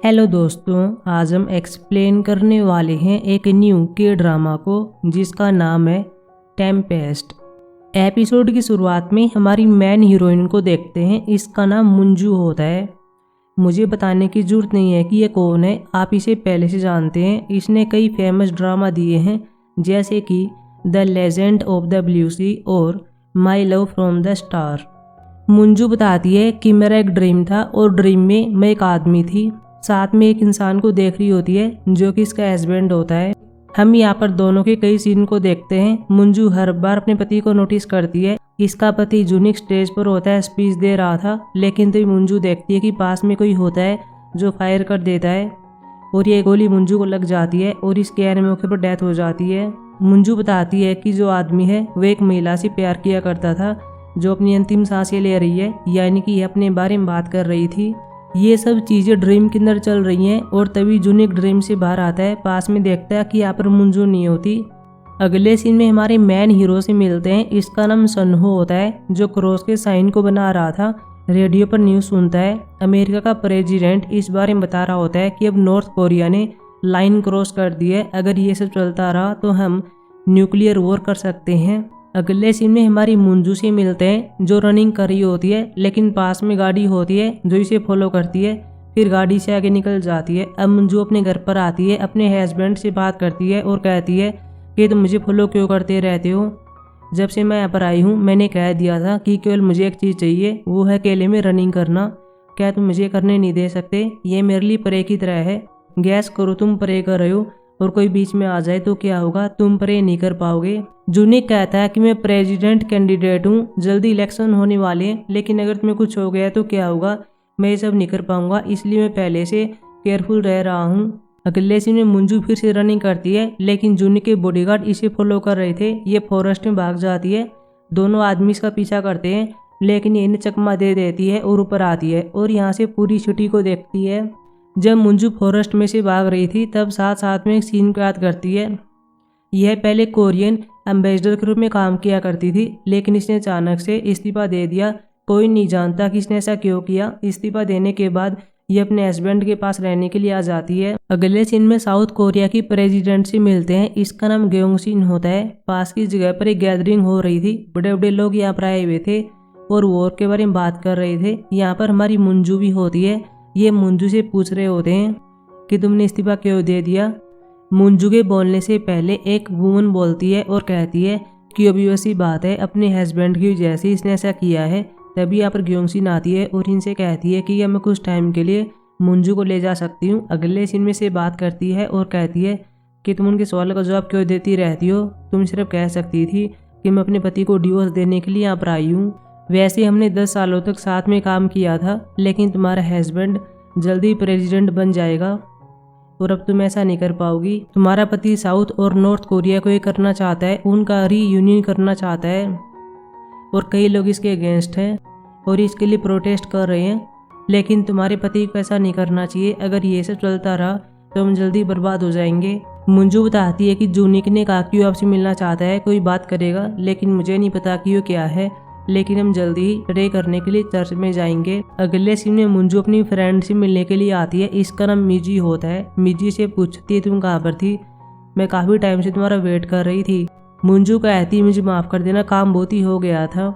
Hello दोस्तों, आज हम एक्सप्लेन करने वाले हैं एक न्यू के ड्रामा को जिसका नाम है टेम्पेस्ट। एपिसोड की शुरुआत में हमारी मेन हीरोइन को देखते हैं। इसका नाम मंजू होता है। मुझे बताने की जरूरत नहीं है कि ये कौन है, आप इसे पहले से जानते हैं। इसने कई फेमस ड्रामा दिए हैं जैसे कि the legend of the blue sea और my love from the star. Manju बताती है कि मेरा एक ड्रीम था और ड्रीम में मैं एक आदमी थी, साथ में एक इंसान को देख रही होती है जो कि इसका हस्बैंड होता है। हम यहाँ पर दोनों के कई सीन को देखते हैं। मंजू हर बार अपने पति को नोटिस करती है। इसका पति जूनिक स्टेज पर होता है, स्पीच दे रहा था, लेकिन तभी मंजू देखती है कि पास में कोई होता है जो फायर कर देता है और ये गोली मंजू को लग जाती है और इसके आने मौके पर डेथ हो जाती है। मंजू बताती है कि जो आदमी है वो एक महिला से प्यार किया करता था जो अपनी अंतिम सांसें ले रही है, यानी कि अपने बारे में बात कर रही थी। ये सब चीज़ें ड्रीम के अंदर चल रही हैं और तभी जूनिक ड्रीम से बाहर आता है। पास में देखता है कि यहाँ पर मंजू नहीं होती। अगले सीन में हमारे मेन हीरो से मिलते हैं। इसका नाम सनहो होता है जो क्रॉस के साइन को बना रहा था। रेडियो पर न्यूज़ सुनता है। अमेरिका का प्रेसिडेंट इस बारे में बता रहा होता है कि अब नॉर्थ कोरिया ने लाइन क्रॉस कर दी है। अगर ये सब चलता रहा तो हम न्यूक्लियर वॉर कर सकते हैं। अगले सीन में हमारी मंजू से मिलते हैं जो रनिंग कर रही होती है, लेकिन पास में गाड़ी होती है जो इसे फॉलो करती है, फिर गाड़ी से आगे निकल जाती है। अब मंजू अपने घर पर आती है, अपने हस्बैंड से बात करती है और कहती है कि तुम मुझे फॉलो क्यों करते रहते हो। जब से मैं यहाँ पर आई हूँ मैंने कह दिया था कि केवल मुझे एक चीज़ चाहिए, वो है अकेले में रनिंग करना। क्या तुम मुझे करने नहीं दे सकते? ये मेरे लिए प्रे की तरह है। गैस करो तुम प्रे कर रहे हो और कोई बीच में आ जाए तो क्या होगा? तुम प्रे नहीं कर पाओगे। जूनिक कहता है कि मैं प्रेसिडेंट कैंडिडेट हूँ, जल्दी इलेक्शन होने वाले हैं, लेकिन अगर तुम्हें कुछ हो गया तो क्या होगा? मैं ये सब नहीं कर पाऊंगा, इसलिए मैं पहले से केयरफुल रह रहा हूँ। अगले सीन में मंजू फिर से रनिंग करती है, लेकिन जूनिक के बॉडीगार्ड इसे फॉलो कर रहे थे। ये फॉरेस्ट में भाग जाती है। दोनों आदमी इसका पीछा करते हैं, लेकिन ये इन्हें चकमा दे देती है और ऊपर आती है और यहाँ से पूरी सिटी को देखती है। जब मंजू फॉरेस्ट में से भाग रही थी तब साथ साथ में एक सीन को याद करती है। यह पहले कोरियन एम्बेसडर के रूप में काम किया करती थी, लेकिन इसने अचानक से इस्तीफा दे दिया। कोई नहीं जानता कि इसने ऐसा क्यों किया। इस्तीफा देने के बाद ये अपने हस्बैंड के पास रहने के लिए आ जाती है। अगले सीन में साउथ कोरिया की प्रेसिडेंट से मिलते हैं। इसका नाम ग्योंगसिन होता है। पास की जगह पर एक गैदरिंग हो रही थी। बड़े बड़े लोग यहाँ पर आए हुए थे और वॉर के बारे में बात कर रहे थे। यहाँ पर हमारी मंजू भी होती है। ये मंजू से पूछ रहे होते हैं कि तुमने इस्तीफा क्यों दे दिया। मंजू के बोलने से पहले एक वुमन बोलती है और कहती है कि अभी वैसी बात है, अपने हस्बैंड की वजह से इसने ऐसा किया है। तभी यहाँ पर ग्योंगसिन आती है और इनसे कहती है कि मैं कुछ टाइम के लिए मंजू को ले जा सकती हूँ। अगले सीन में से बात करती है और कहती है कि तुम उनके सवाल का जवाब क्यों देती रहती हो? तुम सिर्फ कह सकती थी कि मैं अपने पति को डिवोर्स देने के लिए यहाँ पर आई हूँ। वैसे हमने 10 सालों तक साथ में काम किया था, लेकिन तुम्हारा हस्बैंड जल्दी प्रेसिडेंट बन जाएगा और अब तुम ऐसा नहीं कर पाओगी। तुम्हारा पति साउथ और नॉर्थ कोरिया को ये करना चाहता है, उनका रीयूनियन करना चाहता है और कई लोग इसके अगेंस्ट हैं और इसके लिए प्रोटेस्ट कर रहे हैं, लेकिन तुम्हारे पति को ऐसा नहीं करना चाहिए। अगर ये सब चलता रहा तो हम जल्दी बर्बाद हो जाएंगे। मंजू बताती है कि जूनिक ने कहा कि वो आपसे मिलना चाहता है, कोई बात करेगा, लेकिन मुझे नहीं पता कि वो क्या है, लेकिन हम जल्दी ही प्रे करने के लिए चर्च में जाएंगे। अगले सीन में मंजू अपनी फ्रेंड से मिलने के लिए आती है। इसका नाम मिजी होता है। मिजी से पूछती है तुम कहाँ पर थी? मैं काफ़ी टाइम से तुम्हारा वेट कर रही थी। मंजू कहती है मुझे माफ़ कर देना, काम बहुत ही हो गया था।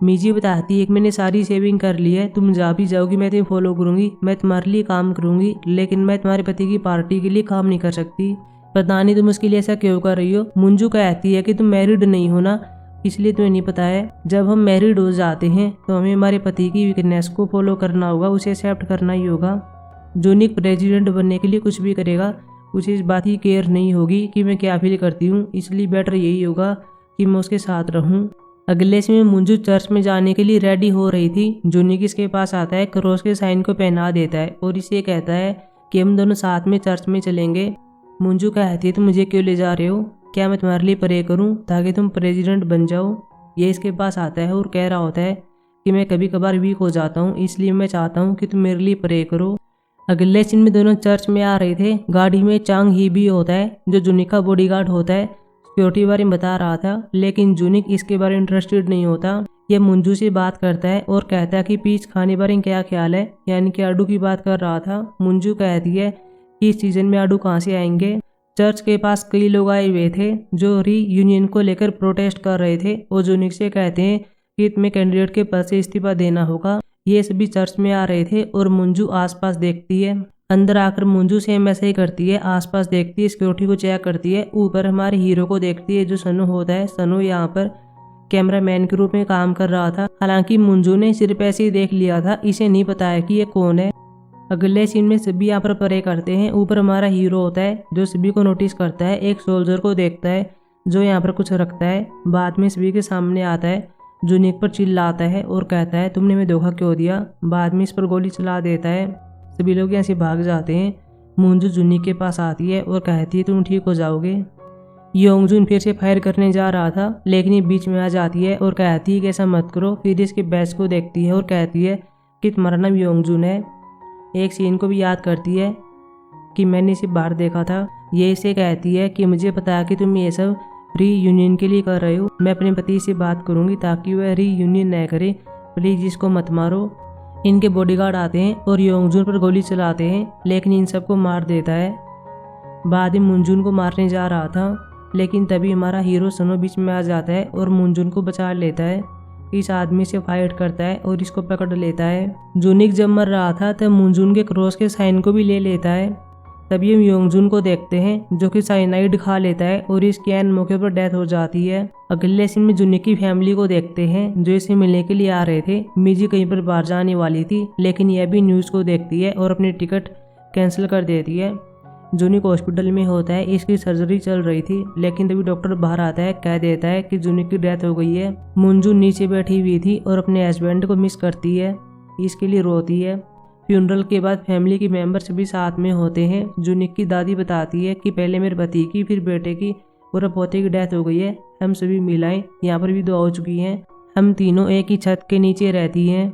मिजी बताती है कि मैंने सारी सेविंग कर ली है, तुम जा भी जाओगी मैं तुम्हें फॉलो करूँगी, मैं तुम्हारे लिए काम करूँगी, लेकिन मैं तुम्हारे पति की पार्टी के लिए काम नहीं कर सकती। पता नहीं तुम उसके लिए ऐसा क्यों कर रही हो। मंजू कहती है कि तुम मैरिड नहीं हो ना, इसलिए तुम्हें नहीं पता है। जब हम मैरिड हो जाते हैं तो हमें हमारे पति की वीकनेस को फॉलो करना होगा, उसे एक्सेप्ट करना ही होगा। जूनिक प्रेसिडेंट बनने के लिए कुछ भी करेगा, उसे इस बात की केयर नहीं होगी कि मैं क्या फील करती हूँ, इसलिए बेटर यही होगा कि मैं उसके साथ रहूँ। अगले समय मंजू चर्च में जाने के लिए रेडी हो रही थी। जूनिक इसके पास आता है, क्रॉस के साइन को पहना देता है और इसे कहता है कि हम दोनों साथ में चर्च में चलेंगे। मंजू कहती है तुम मुझे क्यों ले जा रहे हो? क्या मैं तुम्हारे लिए प्रे करूं ताकि तुम प्रेसिडेंट बन जाओ? ये इसके पास आता है और कह रहा होता है कि मैं कभी कभार वीक हो जाता हूं, इसलिए मैं चाहता हूं कि तुम मेरे लिए प्रे करो। अगले सीन में दोनों चर्च में आ रहे थे। गाड़ी में चांग ही भी होता है जो जूनिक का बॉडीगार्ड होता है। सिक्योरिटी बारे में बता रहा था, लेकिन जूनिक इसके बारे में इंटरेस्टेड नहीं होता। यह मंजू से बात करता है और कहता है कि पीच खाने बारे में क्या ख्याल है, यानी कि आडू की बात कर रहा था। मंजू कहती है कि इस सीजन में आडू कहाँ से आएंगे। चर्च के पास कई लोग आए हुए थे जो रीयूनियन को लेकर प्रोटेस्ट कर रहे थे और जूनिक से कहते हैं कि तुम्हें कैंडिडेट के पद से इस्तीफा देना होगा। ये सभी चर्च में आ रहे थे और मंजू आसपास देखती है। अंदर आकर मंजू सेम ऐसे ही करती है, आसपास देखती है, सिक्योरिटी को चेक करती है, ऊपर हमारे हीरो को देखती है जो सनु होता है। सनु यहाँ पर कैमरामैन के रूप में काम कर रहा था। हालांकि मंजू ने सिर्फ ऐसे ही देख लिया था, इसे नहीं बताया कि ये कौन है। अगले सीन में सभी यहाँ पर प्रे करते हैं। ऊपर हमारा हीरो होता है जो सभी को नोटिस करता है, एक सोल्जर को देखता है जो यहाँ पर कुछ रखता है। बाद में सभी के सामने आता है, जो निक पर चिल्लाता है और कहता है तुमने हमें धोखा क्यों दिया। बाद में इस पर गोली चला देता है। सभी लोग यहाँ से भाग जाते हैं। मंजू जुनिक के पास आती है और कहती है तुम ठीक हो जाओगे। योंगजुन फिर से फायर करने जा रहा था, लेकिन ये बीच में आ जाती है और कहती है कि ऐसा मत करो। फिर इसके बैच को देखती है और कहती है कि तुम्हारा नाम योंगजुन है। एक सीन को भी याद करती है कि मैंने इसे बाहर देखा था। ये इसे कहती है कि मुझे पता है कि तुम ये सब रीयूनियन के लिए कर रहे हो। मैं अपने पति से बात करूंगी ताकि वह रीयूनियन न करे, प्लीज इसको मत मारो। इनके बॉडीगार्ड आते हैं और योंगजुन पर गोली चलाते हैं, लेकिन इन सबको मार देता है। बाद में मंजून को मारने जा रहा था, लेकिन तभी हमारा हीरो सनो बीच में आ जाता है और मंजून को बचा लेता है। इस आदमी से फाइट करता है और इसको पकड़ लेता है। जूनिक जब मर रहा था तब मंजून के क्रॉस के साइन को भी ले लेता है। तभी हम योंगजुन को देखते हैं जो कि साइनाइड खा लेता है और इसके एन मौके पर डेथ हो जाती है। अगले सीन में जूनिक की फैमिली को देखते हैं जो इसे मिलने के लिए आ रहे थे। मिजी कहीं पर बाहर जाने वाली थी, लेकिन यह भी न्यूज को देखती है और अपनी टिकट कैंसिल कर देती है। जूनिक हॉस्पिटल में होता है, इसकी सर्जरी चल रही थी, लेकिन तभी डॉक्टर बाहर आता है, कह देता है कि जूनिक की डेथ हो गई है। मंजू नीचे बैठी हुई थी और अपने हस्बैंड को मिस करती है, इसके लिए रोती है। फ्यूनरल के बाद फैमिली के मेंबर्स भी साथ में होते हैं। जूनिक की दादी बताती है कि पहले मेरे पति की, फिर बेटे की और अब पोते की डेथ हो गई है। हम सभी मिलाएं, यहाँ पर भी दुआ हो चुकी हैं। हम तीनों एक ही छत के नीचे रहती हैं।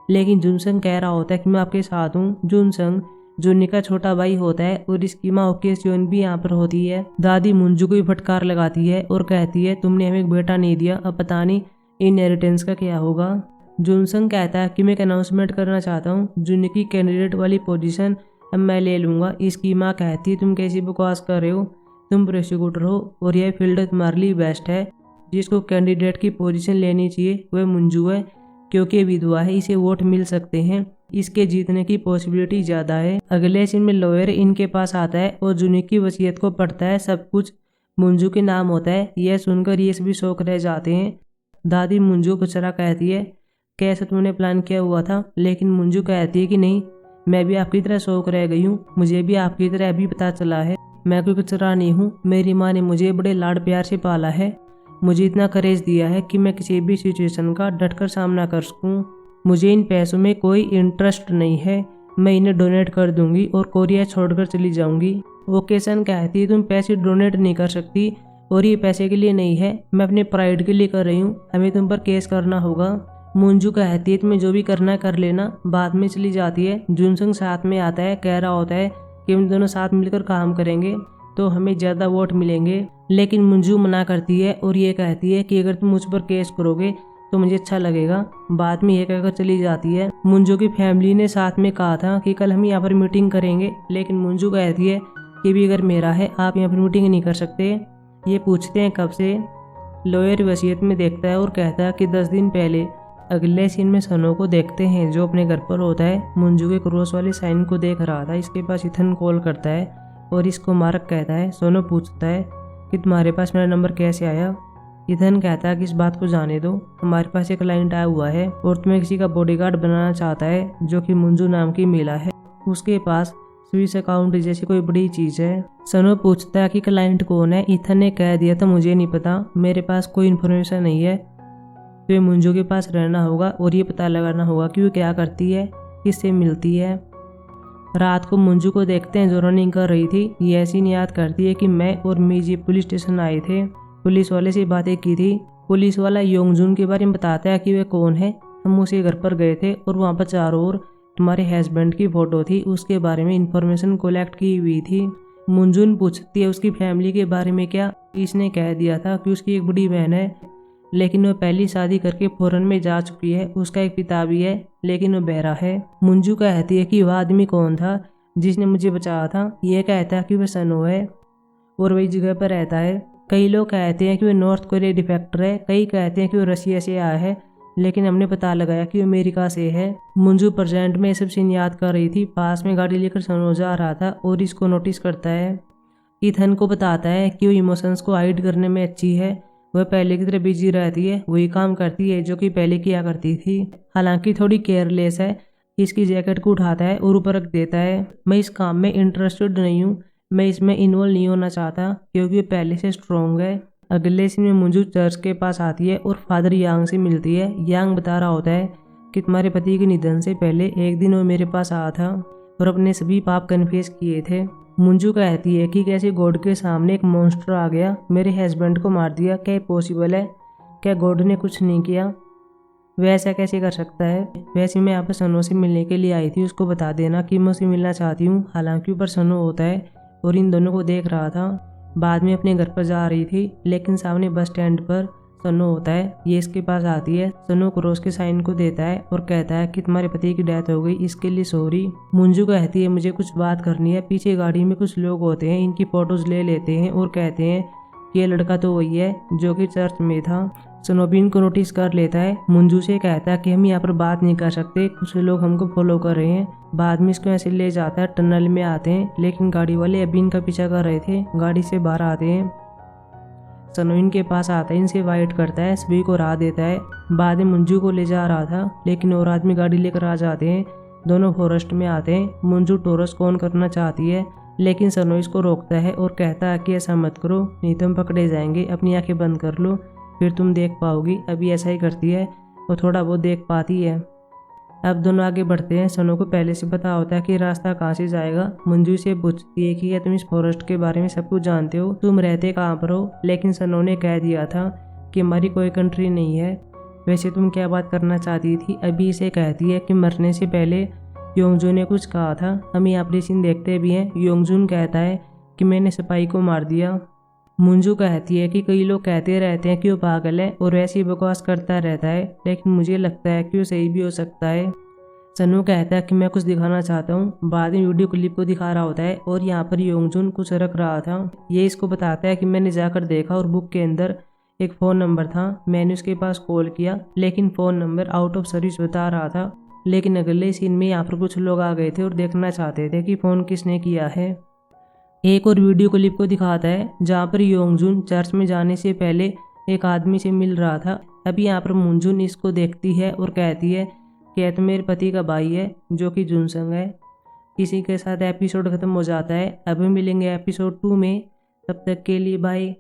लेकिन जुनसंग कह रहा होता है कि मैं आपके साथ हूँ। जुनसंग जूनिक का छोटा भाई होता है और इसकी माँ ओकेसियोन भी यहाँ पर होती है। दादी मंजू को भी फटकार लगाती है और कहती है तुमने हमें एक बेटा नहीं दिया, अब पता नहीं इनहेरिटेंस का क्या होगा। जुनसंग कहता है कि मैं एक अनाउंसमेंट करना चाहता हूँ, जूनिक की कैंडिडेट वाली पोजीशन अब मैं ले लूँगा। इसकी माँ कहती है तुम कैसी बकवास कर रहे हो, तुम प्रोसिक्यूटर हो और यह फील्ड तुम्हारे लिए बेस्ट है। जिसको कैंडिडेट की पोजीशन लेनी चाहिए वह मंजू है, क्योंकि विधवा है, इसे वोट मिल सकते हैं, इसके जीतने की पॉसिबिलिटी ज़्यादा है। अगले सीन में लॉयर इनके पास आता है और जूनिक की वसीयत को पढ़ता है। सब कुछ मंजू के नाम होता है। यह सुनकर ये सभी शौक रह जाते हैं। दादी मंजू को चरा कहती है कैसे तुमने प्लान किया हुआ था, लेकिन मंजू कहती है कि नहीं, मैं भी आपकी तरह शौक रह गई हूँ, मुझे भी आपकी तरह अभी पता चला है। मैं कोई कचरा नहीं हूँ, मेरी माँ ने मुझे बड़े लाड प्यार से पाला है, मुझे इतना करेज दिया है कि मैं किसी भी सिचुएशन का डटकर सामना कर सकूं। मुझे इन पैसों में कोई इंटरेस्ट नहीं है, मैं इन्हें डोनेट कर दूंगी और कोरिया छोड़कर चली जाऊंगी। ओकेसन कहती है तुम पैसे डोनेट नहीं कर सकती और ये पैसे के लिए नहीं है, मैं अपने प्राइड के लिए कर रही हूँ, हमें तुम पर केस करना होगा। मंजू कहती है तुम्हें जो भी करना है कर लेना। बाद में चली जाती है। जुनसंग साथ में आता है, कह रहा होता है कि हम दोनों साथ मिलकर काम करेंगे तो हमें ज़्यादा वोट मिलेंगे, लेकिन मंजू मना करती है और ये कहती है कि अगर तुम मुझ पर केस करोगे तो मुझे अच्छा लगेगा। बाद में ये कहकर चली जाती है। मंजू की फैमिली ने साथ में कहा था कि कल हम यहाँ पर मीटिंग करेंगे, लेकिन मंजू कहती है कि भी अगर मेरा है आप यहाँ पर मीटिंग नहीं कर सकते। ये पूछते हैं कब से। लॉयर वसीयत में देखता है और कहता है कि 10 दिन पहले। अगले सीन में सनो को देखते हैं जो अपने घर पर होता है। मंजू के क्रॉस वाले साइन को देख रहा था। इसके पास इथन कॉल करता है और इसको मार्क कहता है। सोनो पूछता है कि तुम्हारे पास मेरा नंबर कैसे आया। इथन कहता है कि इस बात को जाने दो, हमारे पास एक क्लाइंट आया हुआ है और तुम्हें किसी का बॉडीगार्ड बनाना चाहता है जो कि मंजू नाम की महिला है। उसके पास स्विस अकाउंट जैसी कोई बड़ी चीज है। सनो पूछता है कि क्लाइंट कौन है। इथन ने कह दिया था मुझे नहीं पता, मेरे पास कोई इन्फॉर्मेशन नहीं है। तो मंजू के पास रहना होगा और ये पता लगाना होगा कि वो क्या करती है, किससे मिलती है। रात को मंजू को देखते हैं जो रनिंग कर रही थी। ये ऐसी याद करती है कि मैं और मीजी पुलिस स्टेशन आए थे, पुलिस वाले से बातें की थी। पुलिस वाला योंगजुन के बारे में बताता है कि वह कौन है। हम उसे घर पर गए थे और वहाँ पर चारों ओर तुम्हारे हस्बैंड की फोटो थी, उसके बारे में इंफॉर्मेशन कलेक्ट की हुई थी। मंजून पूछती है उसकी फैमिली के बारे में क्या। इसने कह दिया था कि उसकी एक बड़ी बहन है लेकिन वो पहली शादी करके फॉरेन में जा चुकी है। उसका एक पिता भी है लेकिन वो बहरा है। मंजू कहती है कि वह आदमी कौन था जिसने मुझे बचाया था। ये कहता है कि वह सनो है और वही जगह पर रहता है। कई लोग कहते हैं कि वो नॉर्थ कोरिया डिफेक्टर है, कई कहते हैं कि वो रशिया से आया है, लेकिन हमने पता लगाया कि वो अमेरिका से है। मंजू प्रेजेंट में ये सब सीन याद कर रही थी। पास में गाड़ी लेकर सनो जा रहा था और इसको नोटिस करता है। इथन को बताता है कि वो इमोशंस को हाइड करने में अच्छी है। वह पहले की तरह बिजी रहती है, वही काम करती है जो कि पहले किया करती थी। हालांकि थोड़ी केयरलेस है। इसकी जैकेट को उठाता है और ऊपर रख देता है। मैं इस काम में इंटरेस्टेड नहीं हूँ, मैं इसमें इन्वॉल्व नहीं होना चाहता क्योंकि ये पहले से स्ट्रॉन्ग है। अगले सीन में मंजू चर्च के पास आती है और फादर यांग से मिलती है। यांग बता रहा होता है कि तुम्हारे पति के निधन से पहले एक दिन वो मेरे पास आया था और अपने सभी पाप कन्फेस किए थे। मंजू कहती है कि कैसे गॉड के सामने एक मॉन्स्टर आ गया, मेरे हस्बैंड को मार दिया। क्या पॉसिबल है? क्या गॉड ने कुछ नहीं किया? वह ऐसा कैसे कर सकता है? वैसे मैं यहाँ पर सनो से मिलने के लिए आई थी, उसको बता देना कि मैं उससे मिलना चाहती हूँ। हालांकि ऊपर सनो होता है और इन दोनों को देख रहा था। बाद में अपने घर पर जा रही थी लेकिन सामने बस स्टैंड पर सनो होता है। ये इसके पास आती है। सनो क्रॉस के साइन को देता है और कहता है कि तुम्हारे पति की डेथ हो गई, इसके लिए सॉरी। मंजू कहती है मुझे कुछ बात करनी है। पीछे गाड़ी में कुछ लोग होते हैं, इनकी फोटोज ले लेते हैं और कहते हैं कि ये लड़का तो वही है जो कि चर्च में था। सनो भी इनको नोटिस कर लेता है। मंजू से कहता है कि हम यहाँ पर बात नहीं कर सकते, कुछ लोग हमको फॉलो कर रहे हैं। बाद में इसको ऐसे ले जाता है, टनल में आते हैं लेकिन गाड़ी वाले अभी इनका पीछा कर रहे थे। गाड़ी से बाहर आते हैं, सनो इनके पास आता है, इनसे वाइट करता है, सभी को राह देता है। बाद में मंजू को ले जा रहा था लेकिन और आदमी गाड़ी लेकर आ जाते हैं। दोनों फॉरेस्ट में आते हैं। मंजू टोरस को ऑन करना चाहती है लेकिन सनो इसको रोकता है और कहता है कि ऐसा मत करो, नहीं तो हम पकड़े जाएंगे, अपनी आंखें बंद कर लो फिर तुम देख पाओगी। अभी ऐसा ही करती है और थोड़ा बहुत देख पाती है। अब दोनों आगे बढ़ते हैं। सनो को पहले से पता होता है कि रास्ता कहाँ से जाएगा। मंजू से पूछती है कि क्या तुम इस फॉरेस्ट के बारे में सब कुछ जानते हो, तुम रहते कहाँ पर हो? लेकिन सनो ने कह दिया था कि हमारी कोई कंट्री नहीं है। वैसे तुम क्या बात करना चाहती थी? अभी इसे कहती है कि मरने से पहले योंगजून ने कुछ कहा था। हम यहाँ पर सीन देखते भी हैं। योंगजून कहता है कि मैंने सिपाही को मार दिया। मंजू कहती है कि कई लोग कहते रहते हैं कि वो पागल है और ऐसी बकवास करता रहता है, लेकिन मुझे लगता है कि वो सही भी हो सकता है। सनू कहता है कि मैं कुछ दिखाना चाहता हूँ। बाद में वीडियो क्लिप को दिखा रहा होता है और यहाँ पर योंगजून कुछ रख रहा था। ये इसको बताता है कि मैंने जाकर देखा और बुक के अंदर एक फ़ोन नंबर था। मैंने उसके पास कॉल किया लेकिन phone number out of service बता रहा था। लेकिन अगले सीन में यहाँ पर कुछ लोग आ गए थे और देखना चाहते थे कि फ़ोन किसने किया है। एक और वीडियो क्लिप को दिखाता है जहाँ पर योंगजून चर्च में जाने से पहले एक आदमी से मिल रहा था। अभी यहाँ पर मुंजून इसको देखती है और कहती है कि यह तो मेरे पति का भाई है जो कि जुनसंग है। इसी के साथ एपिसोड खत्म हो जाता है। अभी मिलेंगे एपिसोड 2 में, तब तक के लिए बाय।